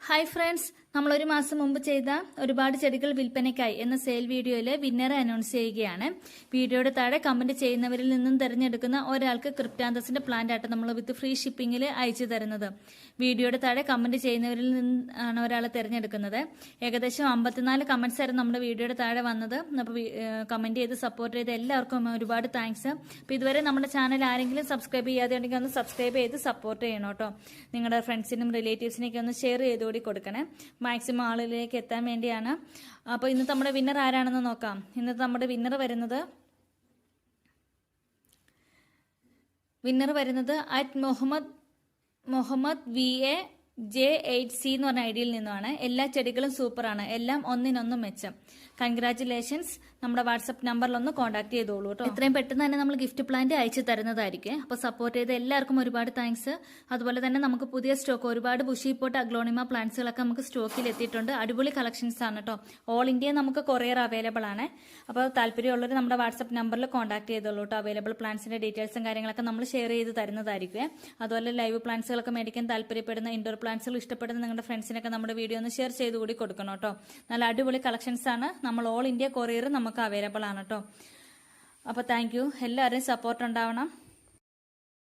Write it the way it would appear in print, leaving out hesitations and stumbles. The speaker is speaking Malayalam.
ഹായ് ഫ്രണ്ട്സ്, നമ്മൾ ഒരു മാസം മുമ്പ് ചെയ്ത ഒരുപാട് ചെടികൾ വിൽപ്പനയ്ക്കായി എന്ന സെയിൽ വീഡിയോയിൽ വിന്നറെ അനൗൺസ് ചെയ്യുകയാണ്. വീഡിയോയുടെ താഴെ കമന്റ് ചെയ്യുന്നവരിൽ നിന്നും തിരഞ്ഞെടുക്കുന്ന ഒരാൾക്ക് ക്രിപ്റ്റാന്തസിന്റെ പ്ലാന്റ് ആയിട്ട് നമ്മൾ വിത്ത് ഫ്രീ ഷിപ്പിംഗിൽ അയച്ചു തരുന്നത്. വീഡിയോയുടെ താഴെ കമന്റ് ചെയ്യുന്നവരിൽ നിന്നാണ് ഒരാളെ തിരഞ്ഞെടുക്കുന്നത്. ഏകദേശം 54 കമന്റ്സ് ആയിരുന്നു നമ്മുടെ വീഡിയോയുടെ താഴെ വന്നത്. അപ്പോൾ കമന്റ് ചെയ്ത് സപ്പോർട്ട് ചെയ്ത് എല്ലാവർക്കും ഒരുപാട് താങ്ക്സ്. അപ്പോൾ ഇതുവരെ നമ്മുടെ ചാനൽ ആരെങ്കിലും സബ്സ്ക്രൈബ് ചെയ്യാതെ ഉണ്ടെങ്കിൽ ഒന്ന് സബ്സ്ക്രൈബ് ചെയ്ത് സപ്പോർട്ട് ചെയ്യണം കേട്ടോ. നിങ്ങളുടെ ഫ്രണ്ട്സിനും റിലേറ്റീവ്സിനൊക്കെ ഒന്ന് ഷെയർ ചെയ്തുകൂടി കൊടുക്കണേ. മാക്സിമം ആളുകളിലേക്ക് എത്താൻ വേണ്ടിയാണ്. അപ്പോൾ ഇന്നത്തെ നമ്മുടെ വിന്നർ ആരാണെന്ന് നോക്കാം. ഇന്നത്തെ നമ്മുടെ വിന്നർ വരുന്നത് അറ്റ് മുഹമ്മദ് VAJ8C എന്ന് പറഞ്ഞ ഐഡിയിൽ നിന്നുമാണ്. എല്ലാ ചെടികളും സൂപ്പറാണ്, എല്ലാം ഒന്നിനൊന്ന് മെച്ചം. കൺഗ്രാറ്റുലേഷൻസ്. നമ്മുടെ വാട്സപ്പ് നമ്പറിലൊന്ന് കോൺടാക്ട് ചെയ്തോളൂ കേട്ടോ. എത്രയും പെട്ടെന്ന് തന്നെ നമ്മൾ ഗിഫ്റ്റ് പ്ലാന്റ് അയച്ചു തരുന്നതായിരിക്കും. അപ്പോൾ സപ്പോർട്ട് ചെയ്ത എല്ലാവർക്കും ഒരുപാട് താങ്ക്സ്. അതുപോലെ തന്നെ നമുക്ക് പുതിയ സ്റ്റോക്ക് ഒരുപാട് ബുഷി പോട്ട് അഗ്ലോണിമ പ്ലാന്റ്സുകളൊക്കെ നമുക്ക് സ്റ്റോക്കിൽ എത്തിയിട്ടുണ്ട്. അടിപൊളി കളക്ഷൻസ് ആണ് കേട്ടോ. ഓൾ ഇന്ത്യ നമുക്ക് കൊറിയർ അവൈലബിൾ ആണ്. അപ്പോൾ താല്പര്യമുള്ളവർ നമ്മുടെ വാട്സപ്പ് നമ്പറിൽ കോൺടാക്ട് ചെയ്തോളൂ കേട്ടോ. അവൈലബിൾ പ്ലാന്റ്സിന്റെ ഡീറ്റെയിൽസും കാര്യങ്ങളൊക്കെ നമ്മൾ ഷെയർ ചെയ്ത് തരുന്നതായിരിക്കും. അതുപോലെ ലൈവ് പ്ലാന്റ്സുകളൊക്കെ മേടിക്കാൻ താല്പര്യപ്പെടുന്ന ഇൻഡോർ പ്ലാന്റ്സുകൾ ഇഷ്ടപ്പെടുന്ന നിങ്ങളുടെ ഫ്രണ്ട്സിനൊക്കെ നമ്മുടെ വീഡിയോ ഒന്ന് ഷെയർ ചെയ്ത് കൂടി കൊടുക്കണം കേട്ടോ. നല്ല അടിപൊളി കളക്ഷൻസ് ആണ്. നമ്മൾ ഓൾ ഇന്ത്യ കൊറിയർ നമുക്ക് അവൈലബിൾ ആണ് കേട്ടോ. അപ്പോൾ താങ്ക് യു. എല്ലാവരുടെയും സപ്പോർട്ട് ഉണ്ടാവണം.